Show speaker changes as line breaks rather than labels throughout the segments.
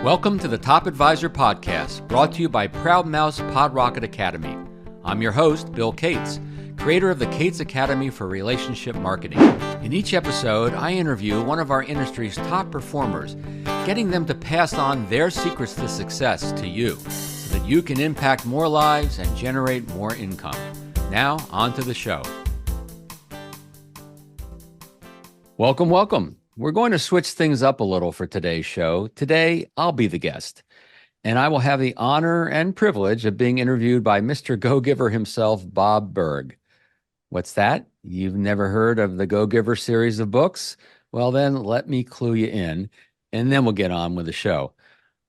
Welcome to the Top Advisor Podcast, brought to you by Proud Mouse PodRocket Academy. I'm your host, Bill Cates, creator of the Cates Academy for Relationship Marketing. In each episode, I interview one of our industry's top performers, getting them to pass on their secrets to success to you, so that you can impact more lives and generate more income. Now, on to the show. Welcome. We're going to switch things up a little for today's show. Today, I'll be the guest, and I will have the honor and privilege of being interviewed by Mr. Go-Giver himself, Bob Burg. What's that? You've never heard of the Go-Giver series of books? Well, then let me clue you in, and then we'll get on with the show.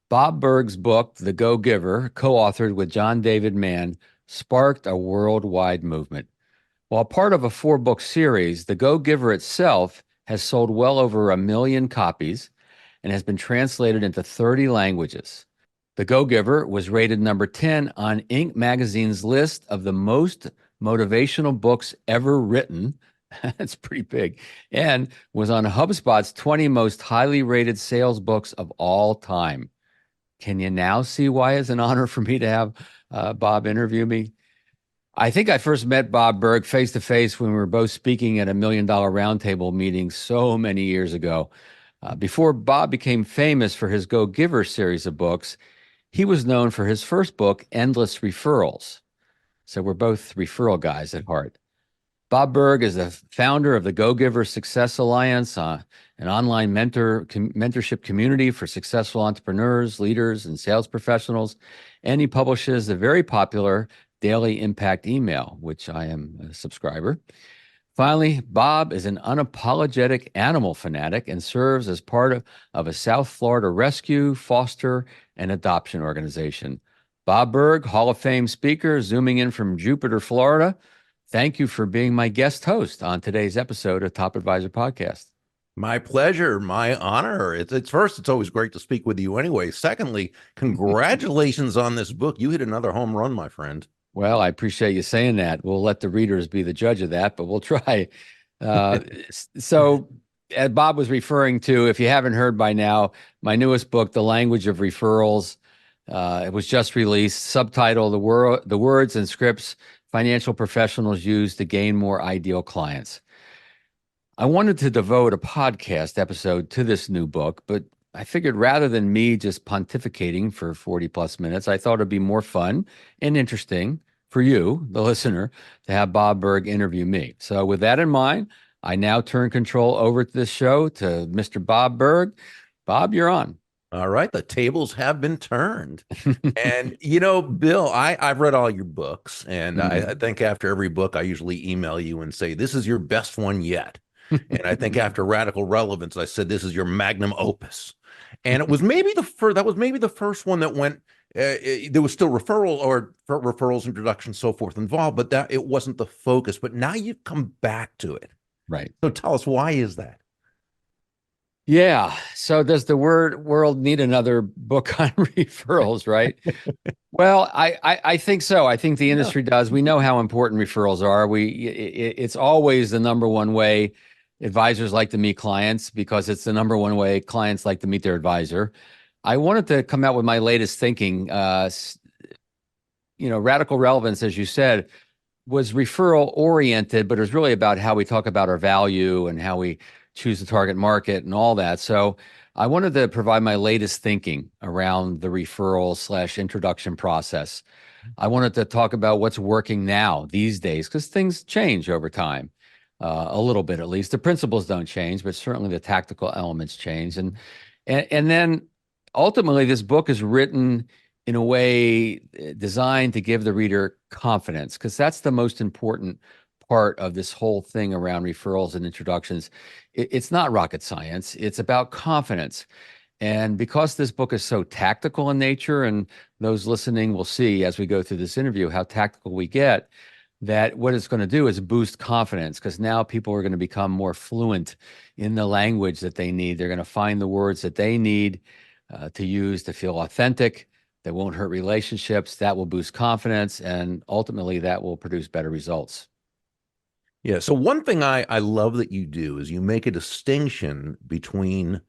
Bob Burg's book, The Go-Giver, co-authored with John David Mann, sparked a worldwide movement. While part of a 4-book series, The Go-Giver itself has sold well over 1 million copies and has been translated into 30 languages. The Go-Giver was rated number 10 on Inc. magazine's list of the most motivational books ever written. That's pretty big. And was on HubSpot's 20 most highly rated sales books of all time. Can you now see why it's an honor for me to have Bob interview me? I think I first met Bob Burg face-to-face when we were both speaking at a $1 Million Roundtable meeting so many years ago. Before Bob became famous for his Go-Giver series of books, he was known for his first book, Endless Referrals. So we're both referral guys at heart. Bob Burg is the founder of the Go-Giver Success Alliance, an online mentorship community for successful entrepreneurs, leaders, and sales professionals. And he publishes the very popular Daily Impact Email, which I am a subscriber. Finally, Bob is an unapologetic animal fanatic and serves as part of a South Florida rescue, foster, and adoption organization. Bob Burg, Hall of Fame speaker, zooming in from Jupiter, Florida. Thank you for being my guest host on today's episode of Top Advisor Podcast.
My pleasure, my honor. It's first, it's always great to speak with you anyway. Secondly, congratulations on this book. You hit another home run, my friend.
Well, I appreciate you saying that. We'll let the readers be the judge of that, but we'll try. So as Bob was referring to, if you haven't heard by now, my newest book, The Language of Referrals, it was just released, subtitled The Words and Scripts Financial Professionals Use to Gain More Ideal Clients. I wanted to devote a podcast episode to this new book, but I figured rather than me just pontificating for 40 plus minutes, I thought it'd be more fun and interesting for you, the listener, to have Bob Burg interview me. So with that in mind, I now turn control over to this show to Mr. Bob Burg. Bob, you're on.
All right. The tables have been turned. And, you know, Bill, I've read all your books, and I think after every book, I usually email you and say, this is your best one yet. And I think after Radical Relevance, I said, this is your magnum opus. And it was maybe the first one that went, there was still referrals, introduction, so forth involved, but that it wasn't the focus. But now you've come back to it.
Right.
So tell us, why is that?
Yeah. So does the world need another book on referrals, right? Well, I think so. I think the industry does. We know how important referrals are. It's always the number one way advisors like to meet clients, because it's the number one way clients like to meet their advisor. I wanted to come out with my latest thinking. Radical Relevance, as you said, was referral oriented, but it was really about how we talk about our value and how we choose the target market and all that. So I wanted to provide my latest thinking around the referral / introduction process. I wanted to talk about what's working now these days, because things change over time. A little bit, at least. The principles don't change, but certainly the tactical elements change. And then ultimately, this book is written in a way designed to give the reader confidence, because that's the most important part of this whole thing around referrals and introductions. It's not rocket science. It's about confidence. And because this book is so tactical in nature, and those listening will see as we go through this interview how tactical we get, that what it's going to do is boost confidence, because now people are going to become more fluent in the language that they need. They're going to find the words that they need to use to feel authentic, that won't hurt relationships, that will boost confidence, and ultimately that will produce better results.
Yeah. So one thing I love that you do is you make a distinction between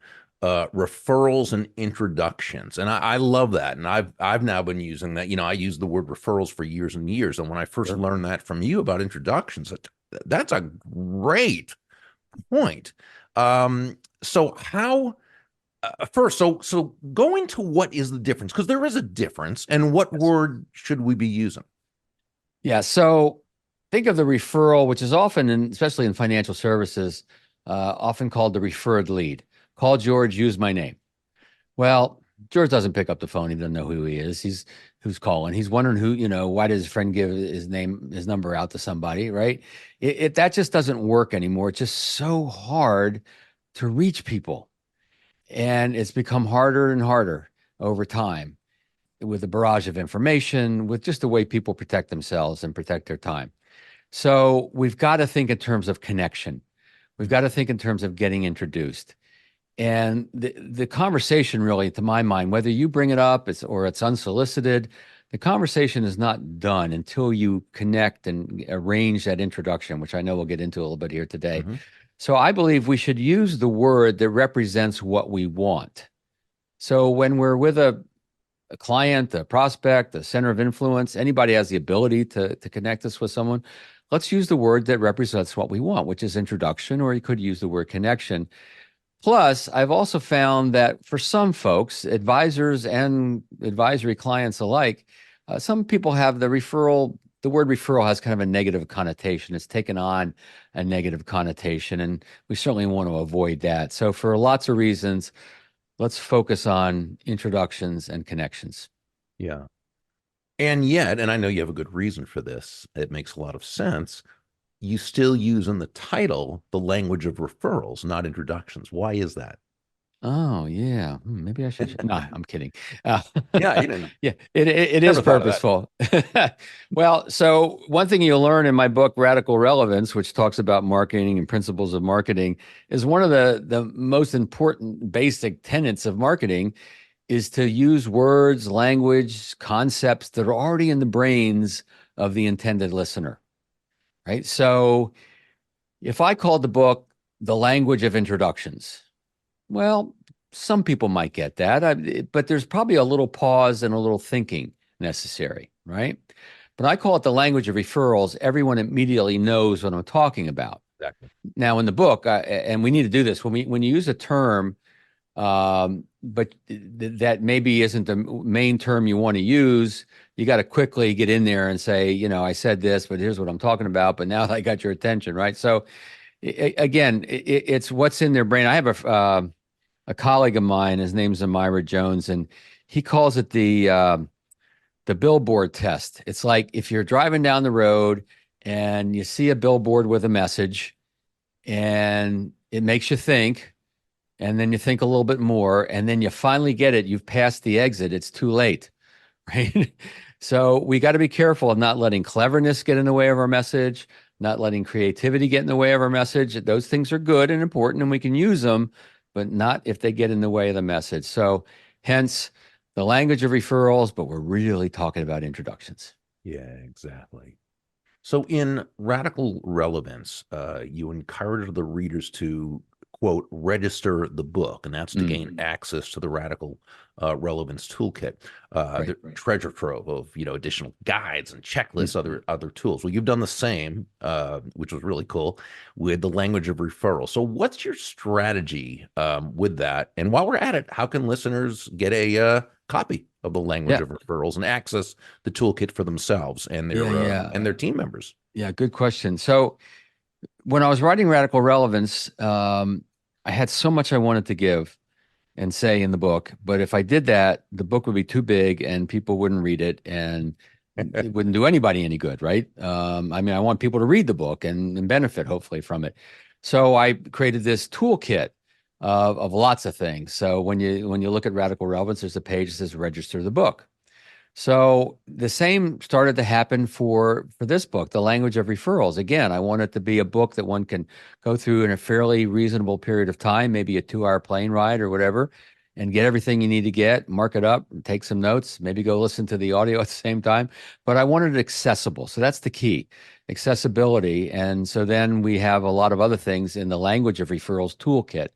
referrals and introductions. And I love that. And I've now been using that. I use the word referrals for years and years. And when I first
Sure.
learned that from you about introductions, that's a great point. So how first, so go into what is the difference, because there is a difference, and what
Yes.
word should we be using?
Yeah. So think of the referral, which is often, especially in financial services, often called the referred lead. Call George, use my name. Well, George doesn't pick up the phone. He doesn't know who he is. He's who's calling. He's wondering why does his friend give his number out to somebody, right? That just doesn't work anymore. It's just so hard to reach people. And it's become harder and harder over time with the barrage of information, with just the way people protect themselves and protect their time. So we've got to think in terms of connection. We've got to think in terms of getting introduced. And the conversation really, to my mind, whether you bring it up or it's unsolicited, the conversation is not done until you connect and arrange that introduction, which I know we'll get into a little bit here today.
Mm-hmm.
So I believe we should use the word that represents what we want. So when we're with a client, a prospect, a center of influence, anybody has the ability to connect us with someone, let's use the word that represents what we want, which is introduction, or you could use the word connection. Plus, I've also found that for some folks, advisors and advisory clients alike, some people have the word referral has kind of a negative connotation. It's taken on a negative connotation, and we certainly want to avoid that. So, for lots of reasons, let's focus on introductions and connections.
Yeah. And yet, and I know you have a good reason for this, it makes a lot of sense. You still use in the title the language of referrals, not introductions. Why is that?
Oh, yeah. Maybe I should. No, I'm kidding. Uh,
Yeah, you didn't
yeah, it is
never thought of that.
purposeful. Well, so one thing you'll learn in my book, Radical Relevance, which talks about marketing and principles of marketing, is one of the most important basic tenets of marketing is to use words, language, concepts that are already in the brains of the intended listener, right? So if I called the book The Language of Introductions, well, some people might get that, but there's probably a little pause and a little thinking necessary, right? But I call it the language of referrals. Everyone immediately knows what I'm talking about.
Exactly.
Now, in the book, and we need to do this when you use a term, but that maybe isn't the main term you want to use. You got to quickly get in there and say, I said this, but here's what I'm talking about. But now I got your attention, right? So again, it's what's in their brain. I have a colleague of mine, his name's Amira Jones, and he calls it the billboard test. It's like if you're driving down the road and you see a billboard with a message and it makes you think, and then you think a little bit more, and then you finally get it, you've passed the exit, it's too late, right? So we got to be careful of not letting cleverness get in the way of our message, not letting creativity get in the way of our message. Those things are good and important and we can use them, but not if they get in the way of the message. So hence the language of referrals, but we're really talking about introductions.
Yeah, exactly. So in Radical Relevance, you encourage the readers to, quote, register the book, and that's to gain access to the Radical Relevance Toolkit,
Right.
the treasure trove of, additional guides and checklists, other tools. Well, you've done the same, which was really cool, with the language of referral. So what's your strategy with that? And while we're at it, how can listeners get a copy of the language
Yeah.
of referrals and access the toolkit for themselves and their team members?
Yeah, good question. So when I was writing Radical Relevance, I had so much I wanted to give and say in the book, but if I did that, the book would be too big and people wouldn't read it and it wouldn't do anybody any good, right? I mean, I want people to read the book and benefit hopefully from it. So I created this toolkit of lots of things. So when you look at Radical Relevance, there's a page that says register the book. So the same started to happen for this book, The Language of Referrals. Again, I want it to be a book that one can go through in a fairly reasonable period of time, maybe a 2-hour plane ride or whatever, and get everything you need to get, mark it up, and take some notes, maybe go listen to the audio at the same time. But I wanted it accessible. So that's the key, accessibility. And so then we have a lot of other things in the Language of Referrals toolkit.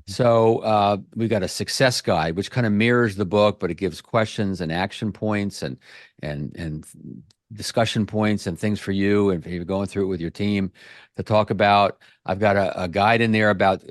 So we've got a success guide, which kind of mirrors the book, but it gives questions and action points and discussion points and things for you, and if you're going through it with your team to talk about. I've got a guide in there about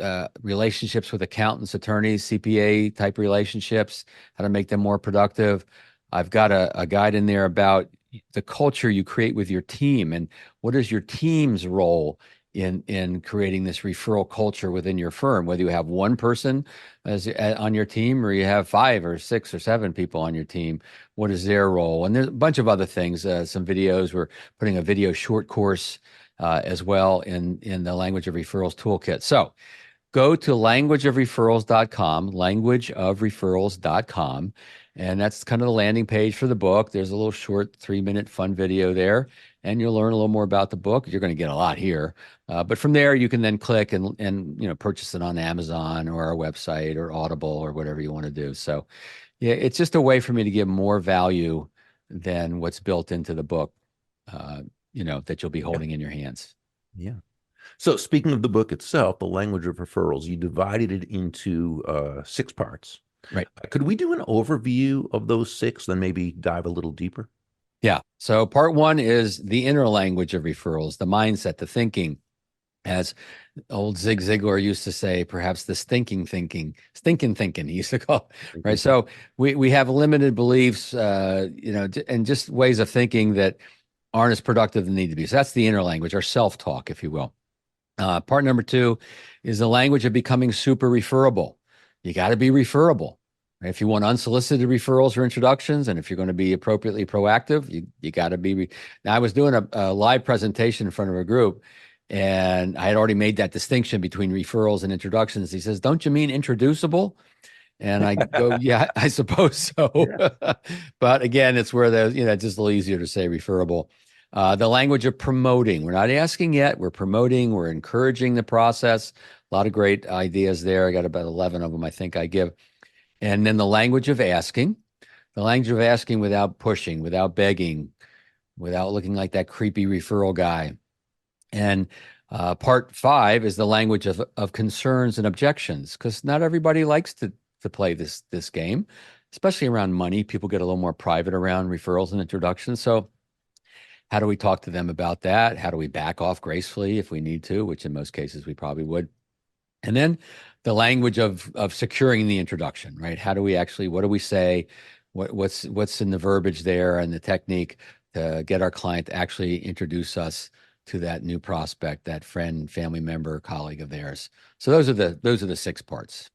relationships with accountants, attorneys, CPA type relationships, how to make them more productive. I've got a guide in there about the culture you create with your team, and what is your team's role in creating this referral culture within your firm, whether you have one person on your team or you have 5 or 6 or 7 people on your team. What is their role? And there's a bunch of other things, some videos. We're putting a video short course as well in the Language of Referrals toolkit. So go to languageofreferrals.com, languageofreferrals.com, and that's kind of the landing page for the book. There's a little short 3-minute fun video there, and you'll learn a little more about the book. You're going to get a lot here, but from there you can then click and purchase it on Amazon or our website or Audible or whatever you want to do. So yeah, it's just a way for me to give more value than what's built into the book, that you'll be holding in your hands.
Yeah. So speaking of the book itself, The Language of Referrals, you divided it into 6 parts.
Right.
Could we do an overview of those 6, then maybe dive a little deeper?
Yeah. So part 1 is the inner language of referrals, the mindset, the thinking. As old Zig Ziglar used to say, perhaps the stinking thinking, he used to call it, right? So we have limited beliefs, and just ways of thinking that aren't as productive as they need to be. So that's the inner language, our self-talk, if you will. Part number 2 is the language of becoming super referable. You got to be referable. Right? If you want unsolicited referrals or introductions, and if you're going to be appropriately proactive, you got to be. Now, I was doing a live presentation in front of a group, and I had already made that distinction between referrals and introductions. He says, "Don't you mean introducible?" And I go, "Yeah, I suppose so." Yeah. But again, it's where it's just a little easier to say referable. The language of promoting. We're not asking yet. We're promoting. We're encouraging the process. A lot of great ideas there. I got about 11 of them, I think I give. And then the language of asking. The language of asking without pushing, without begging, without looking like that creepy referral guy. And part 5 is the language of concerns and objections, because not everybody likes to play this game, especially around money. People get a little more private around referrals and introductions. So how do we talk to them about that? How do we back off gracefully if we need to, which in most cases we probably would? And then the language of securing the introduction, right? How do we actually, what do we say? What's in the verbiage there and the technique to get our client to actually introduce us to that new prospect, that friend, family member, colleague of theirs. So those are the 6 parts.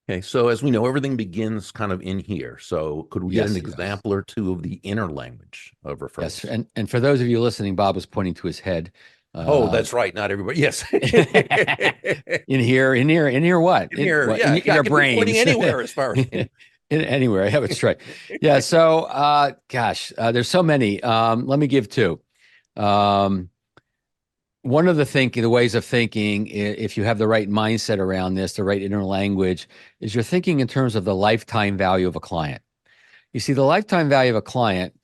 Okay, so as we know, everything begins kind of in here. So could we get an
Yes, it does.
example or 2 of the inner language of referrals?
Yes, and for those of you listening, Bob was pointing to his head.
Oh, that's right. Not everybody. Yes.
in here, what?
In here,
what?
yeah.
In your brain.
Pointing anywhere as far as
anywhere. Yeah, that's right. Yeah. So, there's so many. Let me give 2. One of the ways of thinking, if you have the right mindset around this, the right inner language, is you're thinking in terms of the lifetime value of a client. You see, the lifetime value of a client,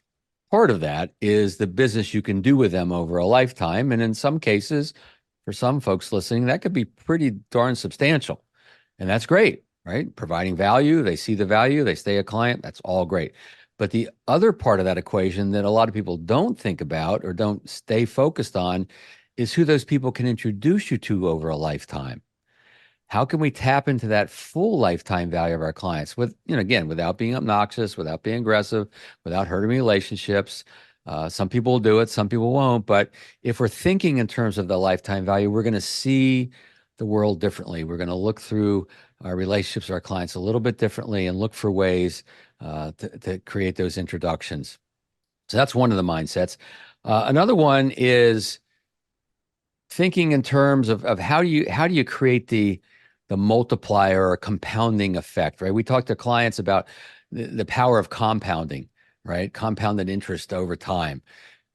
part of that is the business you can do with them over a lifetime. And in some cases, for some folks listening, that could be pretty darn substantial. And that's great, right? Providing value, they see the value, they stay a client, that's all great. But the other part of that equation that a lot of people don't think about or don't stay focused on is who those people can introduce you to over a lifetime. How can we tap into that full lifetime value of our clients again, without being obnoxious, without being aggressive, without hurting relationships? Some people will do it, some people won't. But if we're thinking in terms of the lifetime value, we're going to see the world differently. We're going to look through our relationships with our clients a little bit differently and look for ways to create those introductions. So that's one of the mindsets. Another one is thinking in terms of how do you create the multiplier or compounding effect, right? We talk to clients about the power of compounding, right? Compounded interest over time.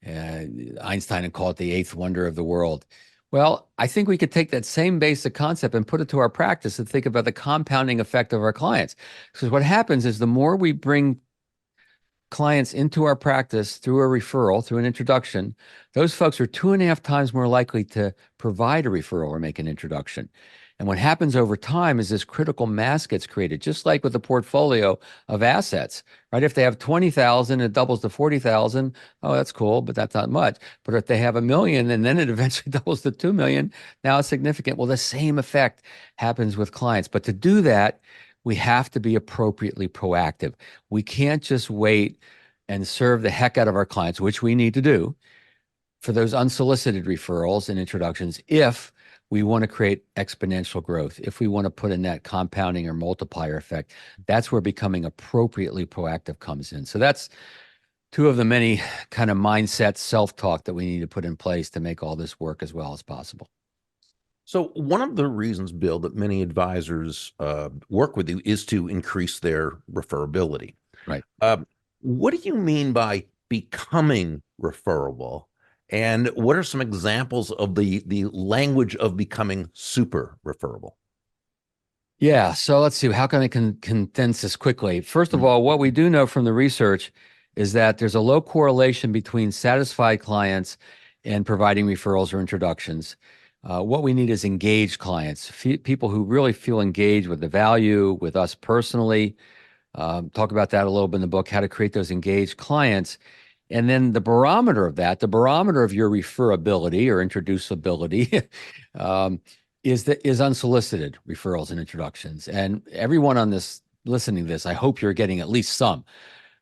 Einstein had called it the 8th wonder of the world. Well, I think we could take that same basic concept and put it to our practice and think about the compounding effect of our clients. Because what happens is the more we bring clients into our practice through a referral, through an introduction, those folks are 2.5 times more likely to provide a referral or make an introduction. And what happens over time is this critical mass gets created, just like with a portfolio of assets, right? If they have 20,000, it doubles to 40,000. Oh, that's cool, but that's not much. But if they have 1 million and then it eventually doubles to 2 million, now it's significant. Well, the same effect happens with clients. But to do that, we have to be appropriately proactive. We can't just wait and serve the heck out of our clients, which we need to do for those unsolicited referrals and introductions if we want to create exponential growth, if we want to put in that compounding or multiplier effect. That's where becoming appropriately proactive comes in. So that's two of the many kind of mindset self-talk that we need to put in place to make all this work as well as possible.
So one of the reasons, Bill, that many advisors work with you is to increase their referability.
Right.
What do you mean by becoming referable? And what are some examples of the language of becoming super referable?
Yeah. So let's see. How can I condense this quickly? First of all, what we do know from the research is that there's a low correlation between satisfied clients and providing referrals or introductions. What we need is engaged clients, people who really feel engaged with the value, with us personally. Talk about that a little bit in the book, how to create those engaged clients. And then the barometer of that, the barometer of your referability or introducibility, is unsolicited referrals and introductions. And everyone on this listening to this, I hope you're getting at least some.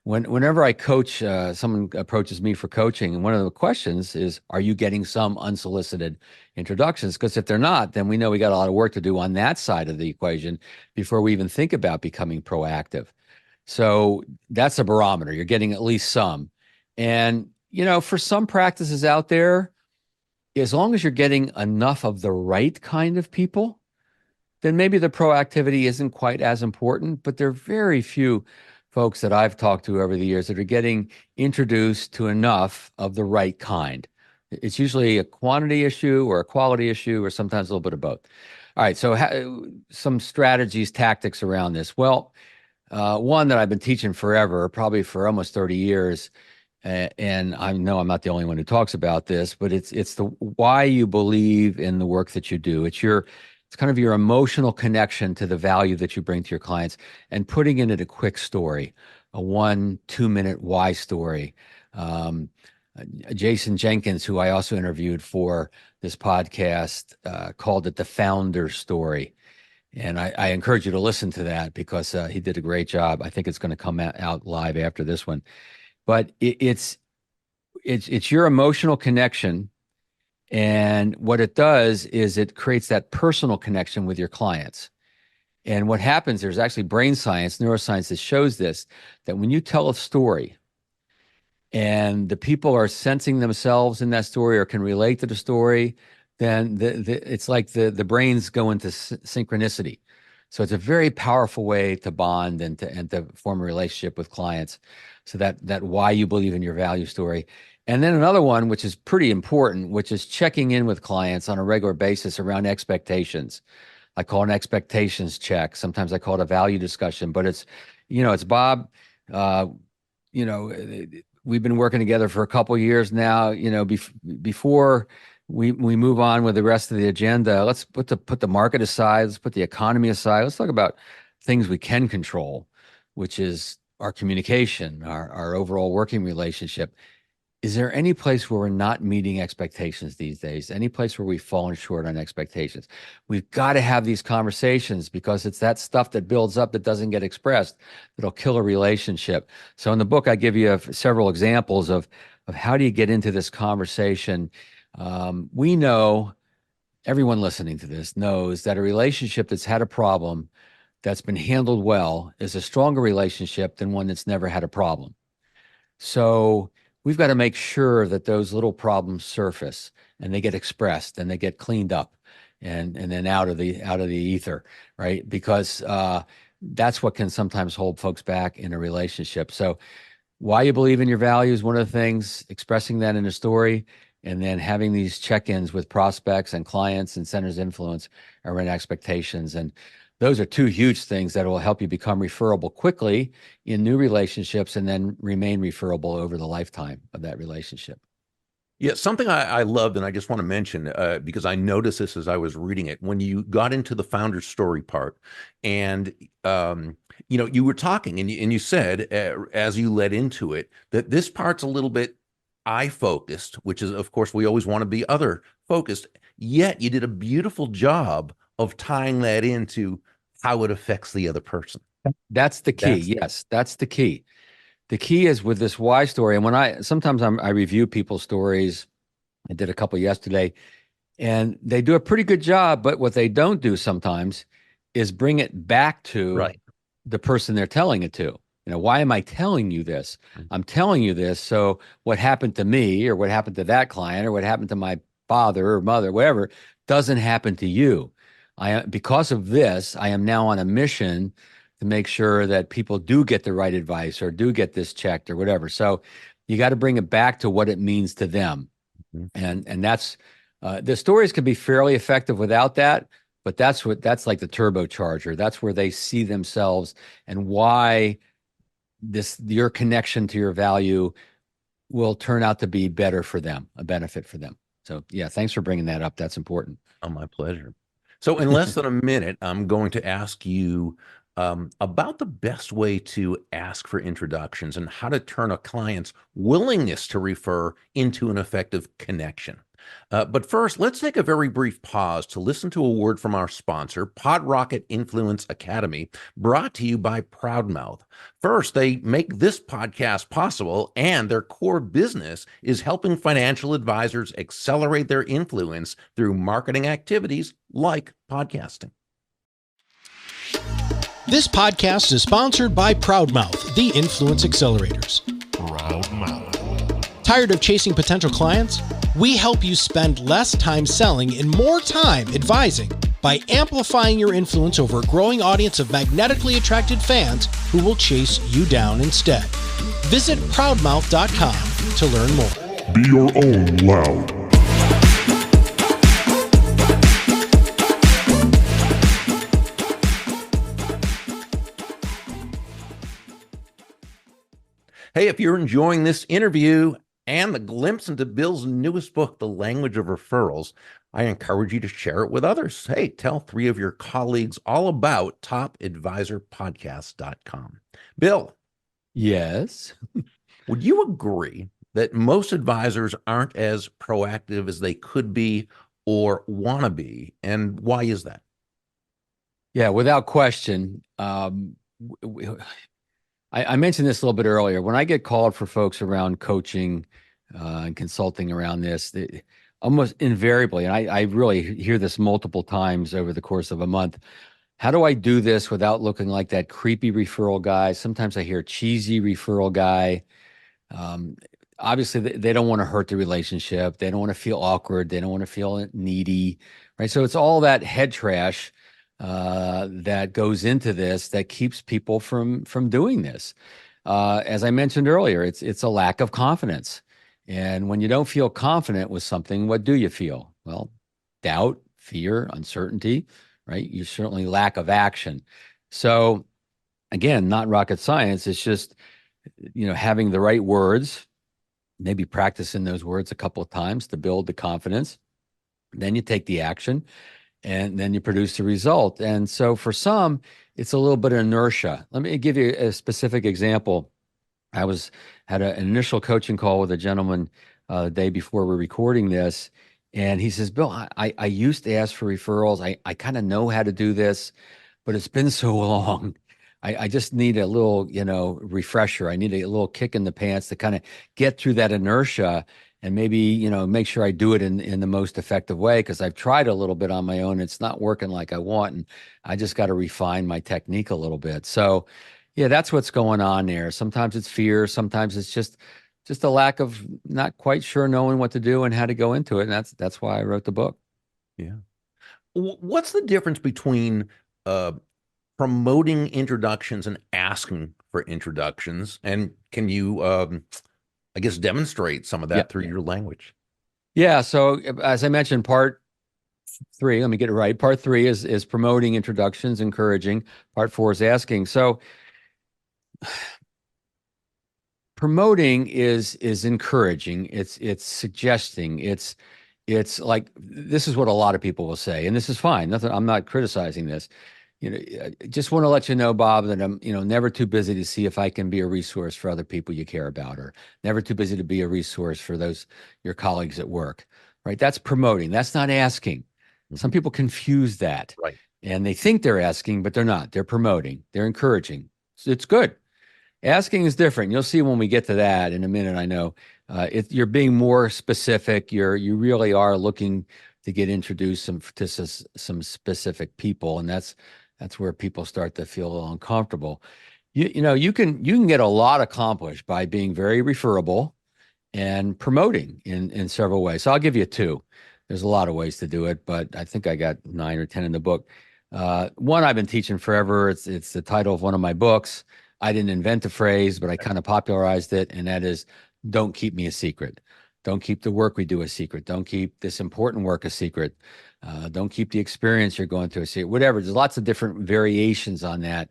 Whenever I coach, someone approaches me for coaching, and one of the questions is, are you getting some unsolicited introductions? Because if they're not, then we know we got a lot of work to do on that side of the equation before we even think about becoming proactive. So that's a barometer. You're getting at least some. And, for some practices out there, as long as you're getting enough of the right kind of people, then maybe the proactivity isn't quite as important, but there are very few folks that I've talked to over the years that are getting introduced to enough of the right kind. It's usually a quantity issue or a quality issue, or sometimes a little bit of both. All right, so some strategies, tactics around this. Well, one that I've been teaching forever, probably for almost 30 years, and I know I'm not the only one who talks about this, but it's the why you believe in the work that you do. It's kind of your emotional connection to the value that you bring to your clients, and putting in it a quick story, a 1-2 minute why story. Jason Jenkins, who I also interviewed for this podcast, called it the founder story. And I encourage you to listen to that because he did a great job. I think it's going to come out live after this one. But it's your emotional connection. And what it does is it creates that personal connection with your clients. And what happens, there's actually brain science, neuroscience that shows this, that when you tell a story and the people are sensing themselves in that story or can relate to the story, then it's like the brains go into synchronicity. So it's a very powerful way to bond and to form a relationship with clients. So that why you believe in your value story. And then another one, which is pretty important, which is checking in with clients on a regular basis around expectations. I call it an expectations check. Sometimes I call it a value discussion, but it's Bob, we've been working together for a couple of years now. Before we move on with the rest of the agenda, let's put the market aside. Let's put the economy aside. Let's talk about things we can control, which is our communication, our overall working relationship. Is there any place where we're not meeting expectations these days? Any place where we've fallen short on expectations? We've got to have these conversations because it's that stuff that builds up that doesn't get expressed that'll kill a relationship. So in the book, I give you several examples of how do you get into this conversation. We know, everyone listening to this knows that a relationship that's had a problem that's been handled well is a stronger relationship than one that's never had a problem. So we've got to make sure that those little problems surface and they get expressed and they get cleaned up and then out of the ether, right? Because that's what can sometimes hold folks back in a relationship. So why you believe in your values, one of the things, expressing that in a story, and then having these check-ins with prospects and clients and centers of influence around expectations. And those are two huge things that will help you become referable quickly in new relationships and then remain referable over the lifetime of that relationship.
Yeah, something I loved, and I just want to mention because I noticed this as I was reading it, when you got into the founder's story part, and you were talking, and you said as you led into it that this part's a little bit I focused, which is, of course, we always want to be other focused. Yet you did a beautiful job of tying that into how it affects the other person.
That's the key. Yes, that's the key. The key is with this why story. And when I review people's stories, I did a couple yesterday, and they do a pretty good job. But what they don't do sometimes is bring it back to the person they're telling it to. Why am I telling you this? I'm telling you this. So what happened to me, or what happened to that client, or what happened to my father or mother, whatever, doesn't happen to you. Because of this, I am now on a mission to make sure that people do get the right advice or do get this checked or whatever. So you got to bring it back to what it means to them. And that's the stories can be fairly effective without that, but that's like the turbocharger. That's where they see themselves and why your connection to your value will turn out to be better for them, a benefit for them. So yeah, thanks for bringing that up. That's important.
Oh, my pleasure. So in less than a minute, I'm going to ask you about the best way to ask for introductions and how to turn a client's willingness to refer into an effective connection. But first, let's take a very brief pause to listen to a word from our sponsor, PodRocket Influence Academy, brought to you by Proudmouth. First, they make this podcast possible, and their core business is helping financial advisors accelerate their influence through marketing activities like podcasting.
This podcast is sponsored by Proudmouth, the Influence Accelerators.
Proudmouth.
Tired of chasing potential clients? We help you spend less time selling and more time advising by amplifying your influence over a growing audience of magnetically attracted fans who will chase you down instead. Visit proudmouth.com to learn more.
Be your own loud.
Hey, if you're enjoying this interview and the glimpse into Bill's newest book, The Language of Referrals, I encourage you to share it with others. Hey, tell 3 of your colleagues all about topadvisorpodcast.com. Bill.
Yes.
Would you agree that most advisors aren't as proactive as they could be or want to be? And why is that?
Yeah, without question. I mentioned this a little bit earlier. When I get called for folks around coaching and consulting around this, almost invariably, and I really hear this multiple times over the course of a month, how do I do this without looking like that creepy referral guy? Sometimes I hear cheesy referral guy. Obviously, they don't want to hurt the relationship. They don't want to feel awkward. They don't want to feel needy, right? So it's all that head trash that goes into this that keeps people from doing this. As I mentioned earlier, it's a lack of confidence. And when you don't feel confident with something, what do you feel? Well, doubt, fear, uncertainty, right? You certainly lack of action. So again, not rocket science. It's just, having the right words, maybe practicing those words a couple of times to build the confidence. Then you take the action, and then you produce the result. And so for some, it's a little bit of inertia. Let me give you a specific example. I had an initial coaching call with a gentleman the day before we're recording this, and he says, Bill, I used to ask for referrals. I kind of know how to do this, but it's been so long. I just need a little, refresher. I need a little kick in the pants to kind of get through that inertia and maybe, make sure I do it in the most effective way, because I've tried a little bit on my own. It's not working like I want, and I just got to refine my technique a little bit. So, yeah, that's what's going on there. Sometimes it's fear. Sometimes it's just a lack of not quite sure knowing what to do and how to go into it. And that's why I wrote the book.
Yeah. What's the difference between promoting introductions and asking for introductions? And can you, I guess, demonstrate some of that through your language?
Yeah. So as I mentioned, part three, let me get it right. Part three is promoting introductions, encouraging. Part four is asking. So promoting is encouraging. It's suggesting. It's like this is what a lot of people will say, and this is fine. Nothing. I'm not criticizing this. I just want to let you know, Bob, that I'm, never too busy to see if I can be a resource for other people you care about, or never too busy to be a resource for those your colleagues at work, right? That's promoting. That's not asking. Some
Mhm.
people confuse that,
Right.
and they think they're asking, but they're not. They're promoting. They're encouraging. So it's good. Asking is different. You'll see when we get to that in a minute. I know you're being more specific. You really are looking to get introduced to some specific people, and that's where people start to feel a little uncomfortable. You can get a lot accomplished by being very referable and promoting in several ways. So I'll give you two. There's a lot of ways to do it, but I think I got 9 or 10 in the book. One I've been teaching forever. It's the title of one of my books. I didn't invent the phrase, but I kind of popularized it, and that is, "Don't keep me a secret. Don't keep the work we do a secret. Don't keep this important work a secret. Don't keep the experience you're going through a secret." Whatever. There's lots of different variations on that.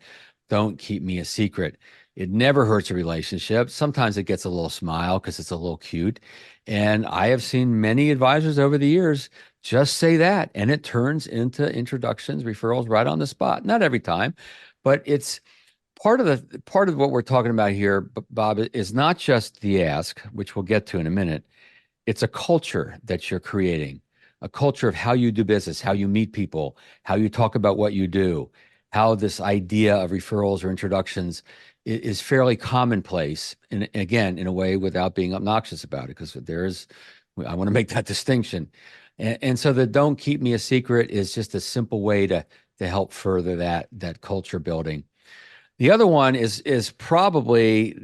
Don't keep me a secret. It never hurts a relationship. Sometimes it gets a little smile because it's a little cute. And I have seen many advisors over the years just say that, and it turns into introductions, referrals right on the spot. Not every time, but it's part of what we're talking about here, Bob, is not just the ask, which we'll get to in a minute. It's a culture that you're creating, a culture of how you do business, how you meet people, how you talk about what you do, how this idea of referrals or introductions is fairly commonplace. And again, in a way without being obnoxious about it, because I want to make that distinction. And so the "don't keep me a secret" is just a simple way to help further that culture building. The other one is probably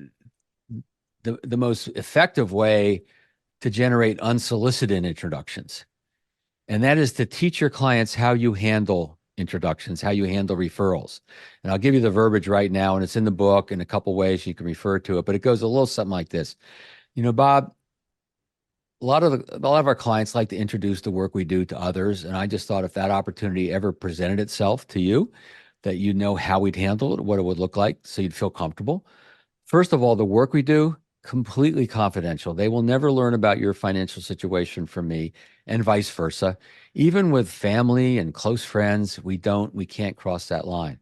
the most effective way to generate unsolicited introductions. And that is to teach your clients how you handle introductions, how you handle referrals. And I'll give you the verbiage right now, and it's in the book in a couple ways you can refer to it, but it goes a little something like this. Bob, a lot of our clients like to introduce the work we do to others. And I just thought if that opportunity ever presented itself to you, that you know how we'd handle it, what it would look like, so you'd feel comfortable. First of all, the work we do, completely confidential. They will never learn about your financial situation from me, and vice versa. Even with family and close friends, we can't cross that line.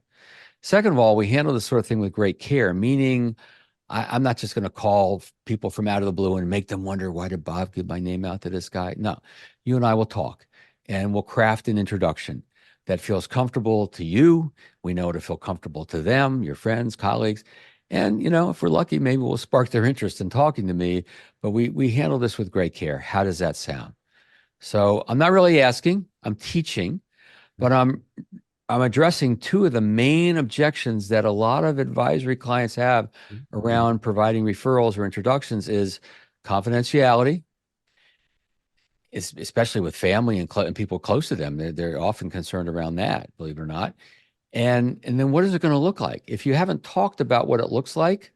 Second of all, we handle this sort of thing with great care, meaning I'm not just going to call people from out of the blue and make them wonder, why did Bob give my name out to this guy? No, you and I will talk, and we'll craft an introduction that feels comfortable to you. We know it'll feel comfortable to them, your friends, colleagues. And, if we're lucky, maybe we'll spark their interest in talking to me, but we handle this with great care. How does that sound? So I'm not really asking, I'm teaching, but I'm addressing two of the main objections that a lot of advisory clients have around providing referrals or introductions is confidentiality, especially with family and people close to them. They're often concerned around that, believe it or not. And then what is it going to look like? If you haven't talked about what it looks like,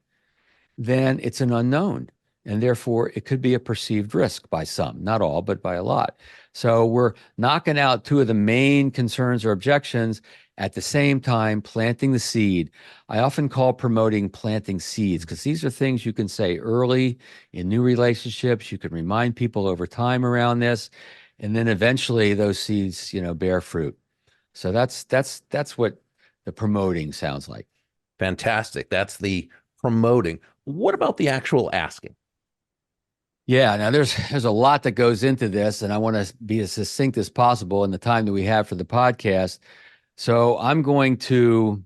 then it's an unknown. And therefore, it could be a perceived risk by some, not all, but by a lot. So we're knocking out two of the main concerns or objections at the same time, planting the seed. I often call promoting planting seeds because these are things you can say early in new relationships. You can remind people over time around this, and then eventually those seeds, bear fruit. So that's what the promoting sounds like.
Fantastic. That's the promoting. What about the actual asking?
Yeah, now there's a lot that goes into this, and I want to be as succinct as possible in the time that we have for the podcast. So I'm going to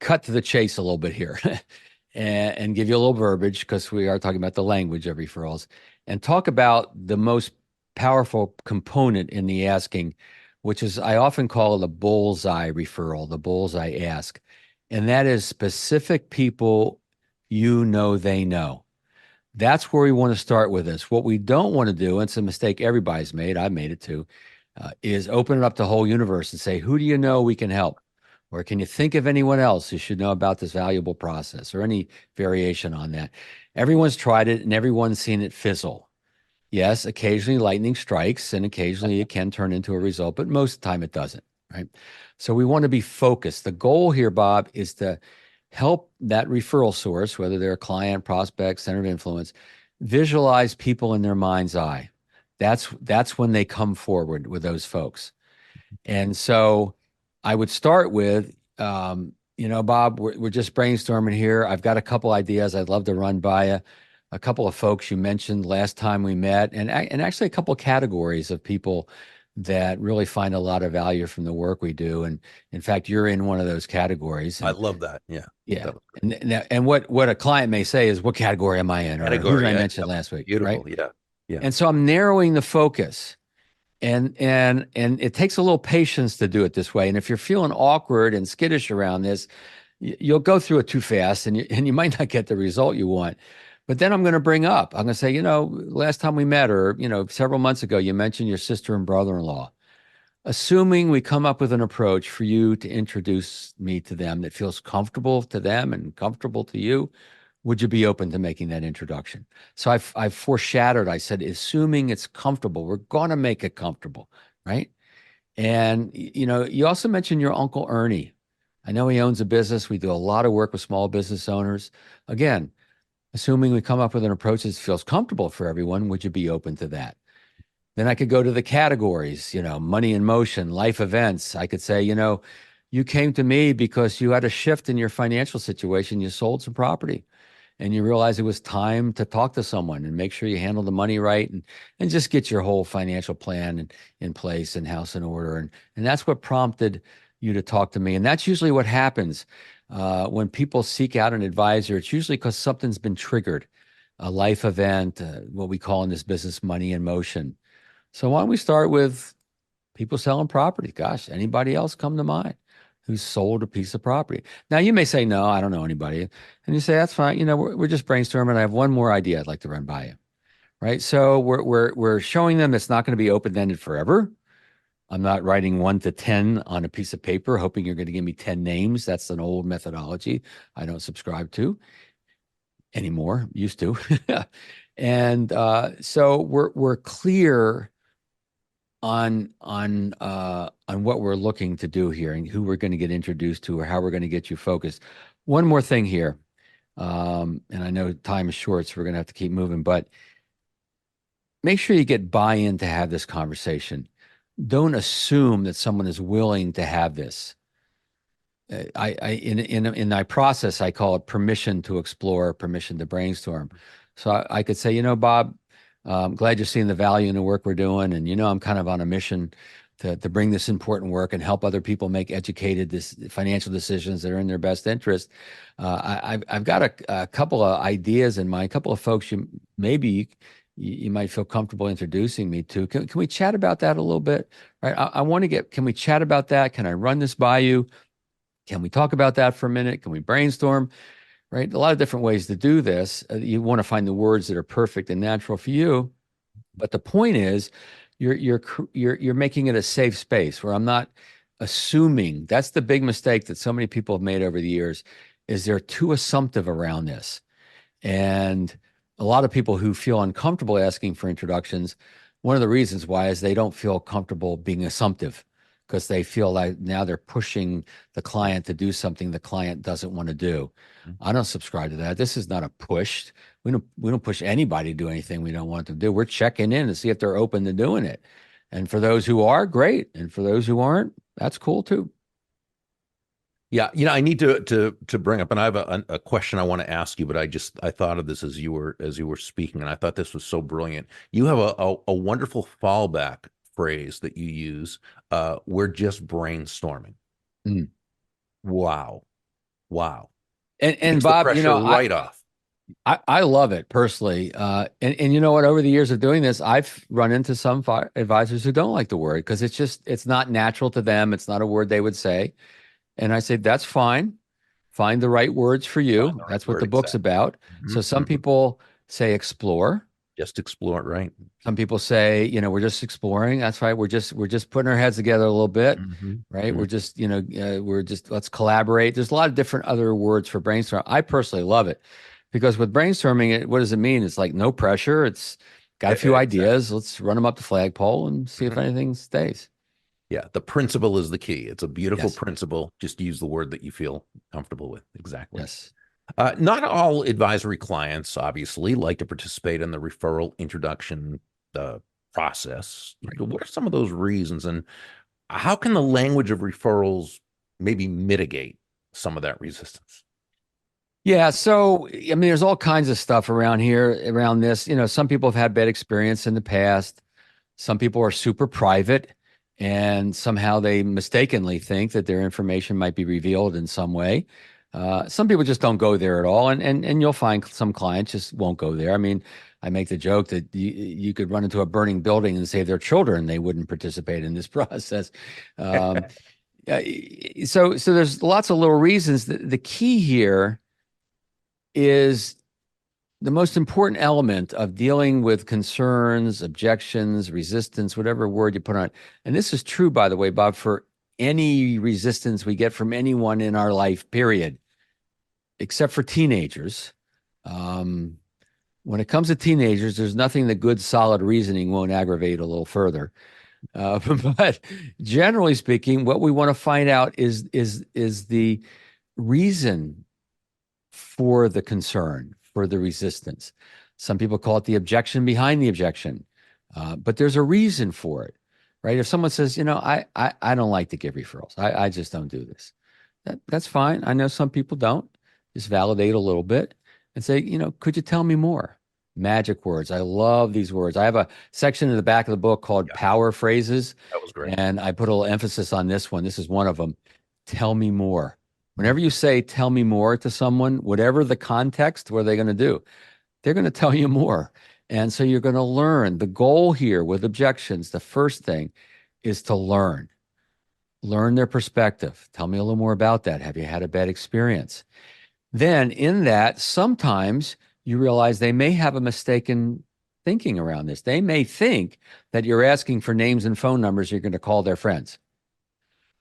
cut to the chase a little bit here and give you a little verbiage because we are talking about the language of referrals and talk about the most powerful component in the asking, which is I often call it a bullseye referral, the bullseye ask. And that is specific people they know. That's where we want to start with this. What we don't want to do, and it's a mistake everybody's made, I've made it too, is open it up to the whole universe and say, who do you know we can help? Or can you think of anyone else who should know about this valuable process or any variation on that? Everyone's tried it and everyone's seen it fizzle. Yes, occasionally lightning strikes and occasionally it can turn into a result, but most of the time it doesn't, right? So we want to be focused. The goal here, Bob, is to help that referral source, whether they're a client, prospect, center of influence, visualize people in their mind's eye. That's when they come forward with those folks. And so I would start with, Bob, we're just brainstorming here. I've got a couple ideas I'd love to run by you. A couple of folks you mentioned last time we met, and actually a couple of categories of people that really find a lot of value from the work we do. And in fact, you're in one of those categories.
I love that. Yeah.
Yeah. And what a client may say is, what category am I in? Or who did I mention last week?
Beautiful.
Right?
Yeah. Yeah.
And so I'm narrowing the focus. And it takes a little patience to do it this way. And if you're feeling awkward and skittish around this, you'll go through it too fast and you might not get the result you want. But then I'm going to bring up, I'm going to say, last time we met, or, several months ago, you mentioned your sister and brother-in-law. Assuming we come up with an approach for you to introduce me to them that feels comfortable to them and comfortable to you, would you be open to making that introduction? So I've foreshadowed, I said, assuming it's comfortable, we're going to make it comfortable, right? And, you also mentioned your Uncle Ernie. I know he owns a business. We do a lot of work with small business owners. Again, assuming we come up with an approach that feels comfortable for everyone, would you be open to that? Then I could go to the categories, money in motion, life events. I could say, you came to me because you had a shift in your financial situation. You sold some property and you realized it was time to talk to someone and make sure you handle the money right and just get your whole financial plan in place and house in order. And that's what prompted you to talk to me. And that's usually what happens. When people seek out an advisor, it's usually because something's been triggered, a life event, what we call in this business, money in motion. So why don't we start with people selling property? Gosh, anybody else come to mind who's sold a piece of property? Now you may say, no, I don't know anybody. And you say, that's fine. We're just brainstorming. I have one more idea I'd like to run by you. Right. So we're showing them it's not going to be open-ended forever. I'm not writing 1 to 10 on a piece of paper, hoping you're going to give me 10 names. That's an old methodology I don't subscribe to anymore. Used to. And so we're clear on what we're looking to do here and who we're going to get introduced to or how we're going to get you focused. One more thing here, and I know time is short, so we're going to have to keep moving, but make sure you get buy-in to have this conversation. Don't assume that someone is willing to have this. In my process, I call it permission to explore, permission to brainstorm. So I could say, Bob, I'm glad you're seeing the value in the work we're doing. And, I'm kind of on a mission to bring this important work and help other people make educated financial decisions that are in their best interest. I've got a couple of ideas in mind, a couple of folks you might feel comfortable introducing me to. Can we chat about that a little bit? Right. I want to can we chat about that? Can I run this by you? Can we talk about that for a minute? Can we brainstorm? Right. A lot of different ways to do this. You want to find the words that are perfect and natural for you. But the point is you're making it a safe space where I'm not assuming. That's the big mistake that so many people have made over the years, is they're too assumptive around this. And a lot of people who feel uncomfortable asking for introductions, one of the reasons why is they don't feel comfortable being assumptive because they feel like now they're pushing the client to do something the client doesn't want to do. I don't subscribe to that. This is not a push. We don't push anybody to do anything we don't want them to do. We're checking in to see if they're open to doing it. And for those who are, great. And for those who aren't, that's cool too.
Yeah, I need to bring up, and I have a question I want to ask you, but I thought of this as you were speaking, and I thought this was so brilliant. You have a wonderful fallback phrase that you use. We're just brainstorming.
Mm.
Wow.
And Bob,
right off.
I love it personally. And you know what? Over the years of doing this, I've run into some advisors who don't like the word because it's not natural to them. It's not a word they would say. And I say, that's fine. Find the right words for you. That's what the book's about. Mm-hmm. So some people say explore.
Just explore, right?
Some people say, we're just exploring. That's right. We're just putting our heads together a little bit, right? Mm-hmm. We're just, let's collaborate. There's a lot of different other words for brainstorm. I personally love it because with brainstorming, what does it mean? It's like no pressure. It's got a few
Exactly.
ideas. Let's run them up the flagpole and see if
Mhm.
anything stays.
Yeah, the principle is the key. It's a beautiful
Yes.
principle. Just use the word that you feel comfortable with. Exactly.
Yes.
Not all advisory clients, obviously, like to participate in the referral introduction process.
Right.
What are some of those reasons, and how can the language of referrals maybe mitigate some of that resistance?
Yeah. So, I mean, there's all kinds of stuff around here, around this. Some people have had bad experience in the past. Some people are super private and somehow they mistakenly think that their information might be revealed in some way. Some people just don't go there at all. And you'll find some clients just won't go there. I mean, I make the joke that you could run into a burning building and save their children. They wouldn't participate in this process. Um, so there's lots of little reasons. The key here is the most important element of dealing with concerns, objections, resistance, whatever word you put on it. And this is true, by the way, Bob, for any resistance we get from anyone in our life, period, except for teenagers. When it comes to teenagers, there's nothing that good, solid reasoning won't aggravate a little further. But generally speaking, what we want to find out is the reason for the concern, for the resistance. Some people call it the objection behind the objection, but there's a reason for it, right? If someone says, I don't like to give referrals, I just don't do this. That's fine. I know some people don't. Just validate a little bit and say, could you tell me more? Magic words. I love these words. I have a section in the back of the book called Power Phrases,
That was great.
and I put a little emphasis on this one. This is one of them. Tell me more. Whenever you say, tell me more to someone, whatever the context, what are they going to do? They're going to tell you more. And so you're going to learn. The goal here with objections, the first thing is to learn their perspective. Tell me a little more about that. Have you had a bad experience? Then in that, sometimes you realize they may have a mistaken thinking around this. They may think that you're asking for names and phone numbers, you're going to call their friends.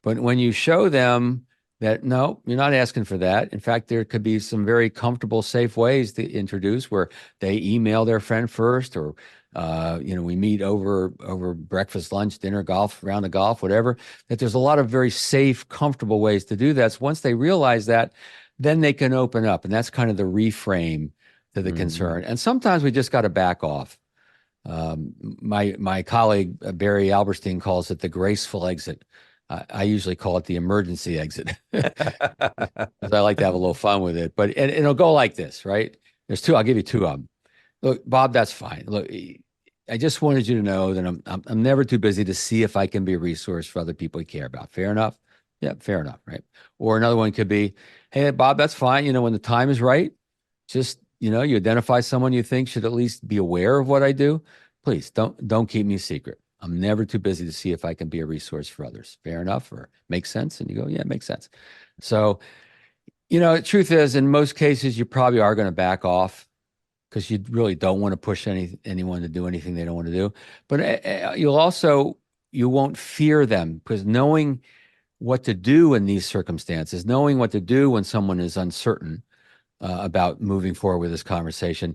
But when you show them that, no, you're not asking for that. In fact, there could be some very comfortable, safe ways to introduce where they email their friend first, or we meet over breakfast, lunch, dinner, golf, round of golf, whatever. That there's a lot of very safe, comfortable ways to do that. So once they realize that, then they can open up, and that's kind of the reframe to the concern. And sometimes we just got to back off. My colleague Barry Alberstein calls it the graceful exit. I usually call it the emergency exit, because I like to have a little fun with it. But it'll go like this, right? There's two. I'll give you two of them. Look, Bob, that's fine. Look, I just wanted you to know that I'm never too busy to see if I can be a resource for other people you care about. Fair enough? Yeah, fair enough, right? Or another one could be, hey, Bob, that's fine. When the time is right, just you identify someone you think should at least be aware of what I do. Please don't keep me secret. I'm never too busy to see if I can be a resource for others. Fair enough, or makes sense? And you go, yeah, it makes sense. So, the truth is, in most cases, you probably are going to back off because you really don't want to push anyone to do anything they don't want to do. But you won't fear them, because knowing what to do in these circumstances, knowing what to do when someone is uncertain about moving forward with this conversation.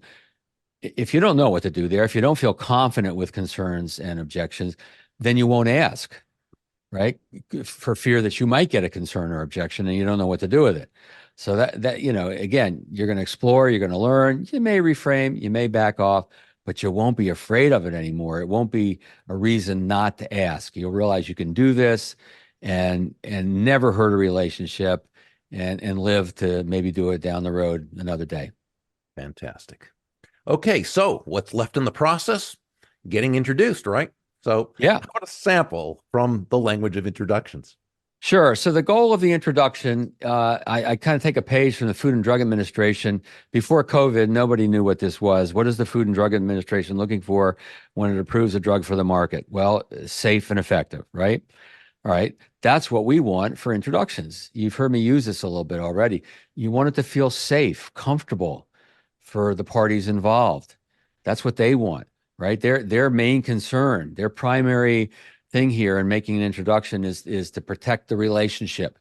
If you don't know what to do there, if you don't feel confident with concerns and objections, then you won't ask, right? For fear that you might get a concern or objection and you don't know what to do with it. So that again, you're going to explore, you're going to learn. You may reframe, you may back off, but you won't be afraid of it anymore. It won't be a reason not to ask. You'll realize you can do this and never hurt a relationship and live to maybe do it down the road another day.
Fantastic. Okay, so what's left in the process? Getting introduced, right? So
yeah,
how about a sample from the language of introductions?
Sure. So the goal of the introduction, I kind of take a page from the Food and Drug Administration. Before COVID, nobody knew what this was. What is the Food and Drug Administration looking for when it approves a drug for the market? Well, safe and effective, right? All right. That's what we want for introductions. You've heard me use this a little bit already. You want it to feel safe, comfortable for the parties involved. That's what they want, right? Their main concern, their primary thing here in making an introduction is to protect the relationship.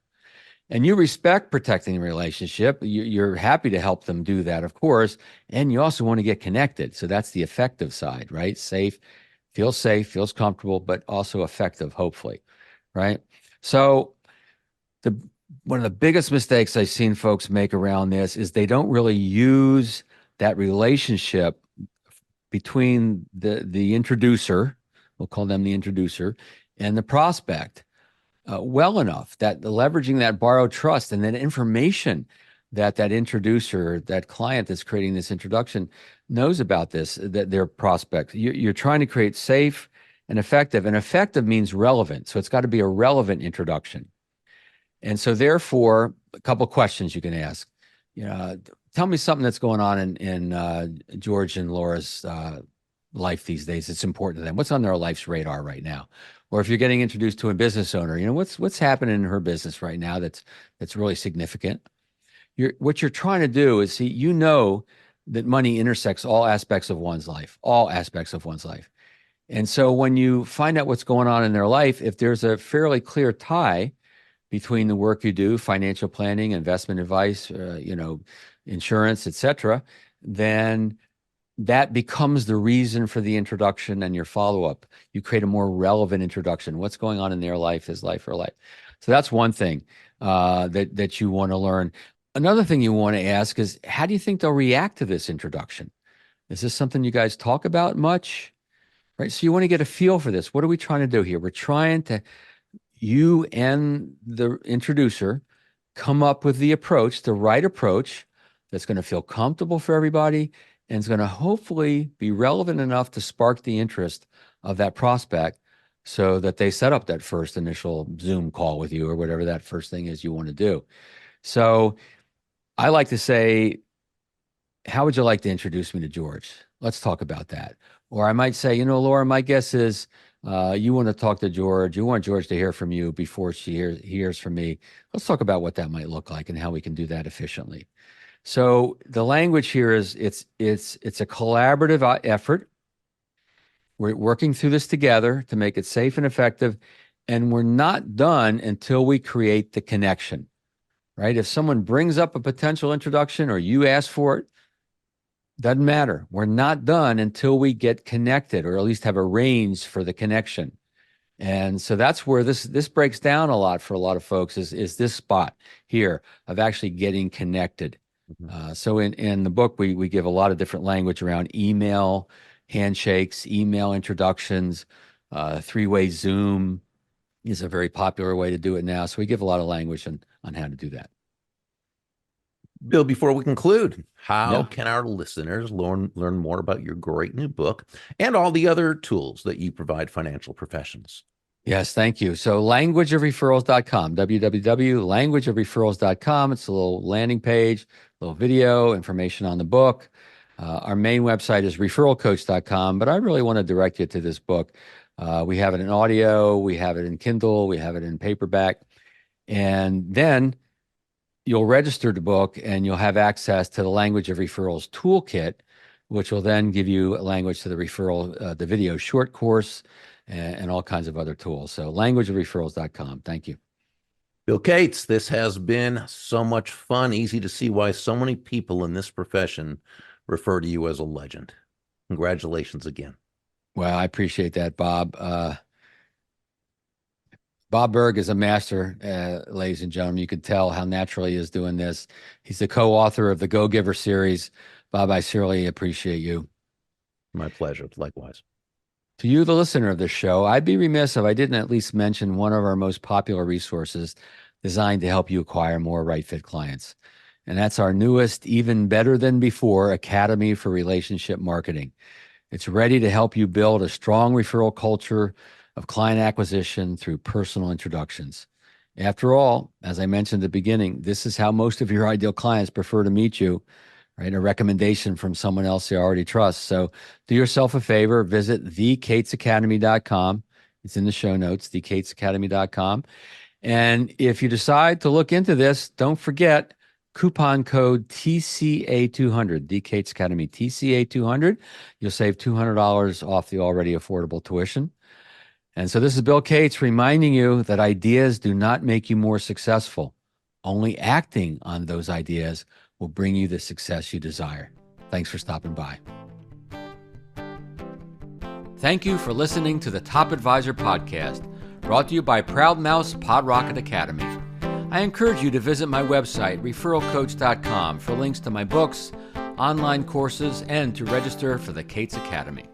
And you respect protecting the relationship. You're happy to help them do that, of course. And you also want to get connected. So that's the effective side, right? Safe, feels comfortable, but also effective, hopefully, right? So the one of the biggest mistakes I've seen folks make around this is they don't really use that relationship between the introducer, we'll call them the introducer, and the prospect well enough that leveraging that borrowed trust and that information that introducer, that client that's creating this introduction knows about this, that their prospect. You're trying to create safe and effective. And effective means relevant. So it's got to be a relevant introduction. And so therefore, a couple questions you can ask. Tell me something that's going on in George and Laura's life these days. It's important to them. What's on their life's radar right now? Or if you're getting introduced to a business owner, what's happening in her business right now that's really significant. What you're trying to do is that money intersects all aspects of one's life, And so when you find out what's going on in their life, if there's a fairly clear tie between the work you do, financial planning, investment advice, insurance, etc., then that becomes the reason for the introduction and your follow-up. You create a more relevant introduction. What's going on in their life, his life, her life. So that's one thing that you want to learn. Another thing you want to ask is, how do you think they'll react to this introduction? Is this something you guys talk about much? Right? So you want to get a feel for this. What are we trying to do here? We're trying to, you and the introducer, come up with the right approach that's going to feel comfortable for everybody and is going to hopefully be relevant enough to spark the interest of that prospect so that they set up that first initial Zoom call with you or whatever that first thing is you want to do. So I like to say, how would you like to introduce me to George? Let's talk about that. Or I might say, Laura, my guess is you want to talk to George. You want George to hear from you before she hears from me. Let's talk about what that might look like and how we can do that efficiently. So the language here is it's a collaborative effort. We're working through this together to make it safe and effective, and we're not done until we create the connection, right? If someone brings up a potential introduction or you ask for it, doesn't matter. We're not done until we get connected, or at least have arranged for the connection. And so that's where this breaks down a lot for a lot of folks is this spot here of actually getting connected. So in the book, we give a lot of different language around email handshakes, email introductions, three-way Zoom is a very popular way to do it now. So we give a lot of language on how to do that.
Bill, before we conclude, how can our listeners learn more about your great new book and all the other tools that you provide financial professionals?
Yes, thank you. So languageofreferrals.com, www.languageofreferrals.com. It's a little landing page, a little video, information on the book. Our main website is referralcoach.com, but I really want to direct you to this book. We have it in audio, we have it in Kindle, we have it in paperback. And then you'll register the book and you'll have access to the Language of Referrals toolkit, which will then give you a language to the referral, the video short course, and all kinds of other tools. So languageofreferrals.com. Thank you.
Bill Cates, this has been so much fun. Easy to see why so many people in this profession refer to you as a legend. Congratulations again.
Well, I appreciate that, Bob. Bob Burg is a master, ladies and gentlemen. You could tell how naturally he is doing this. He's the co-author of the Go Giver series. Bob, I sincerely appreciate you.
My pleasure. Likewise.
To you, the listener of this show, I'd be remiss if I didn't at least mention one of our most popular resources designed to help you acquire more right fit clients. And that's our newest, even better than before, Academy for Relationship Marketing. It's ready to help you build a strong referral culture of client acquisition through personal introductions. After all, as I mentioned at the beginning, this is how most of your ideal clients prefer to meet you, right? A recommendation from someone else they already trust. So do yourself a favor, visit thecatesacademy.com. It's in the show notes, thecatesacademy.com. And if you decide to look into this, don't forget coupon code TCA200, The Cates Academy, TCA200. You'll save $200 off the already affordable tuition. And so this is Bill Cates reminding you that ideas do not make you more successful. Only acting on those ideas will bring you the success you desire. Thanks for stopping by. Thank you for listening to the Top Advisor Podcast, brought to you by Proud Mouse Pod Rocket Academy. I encourage you to visit my website, referral-coach.com, for links to my books, online courses, and to register for the Kate's Academy.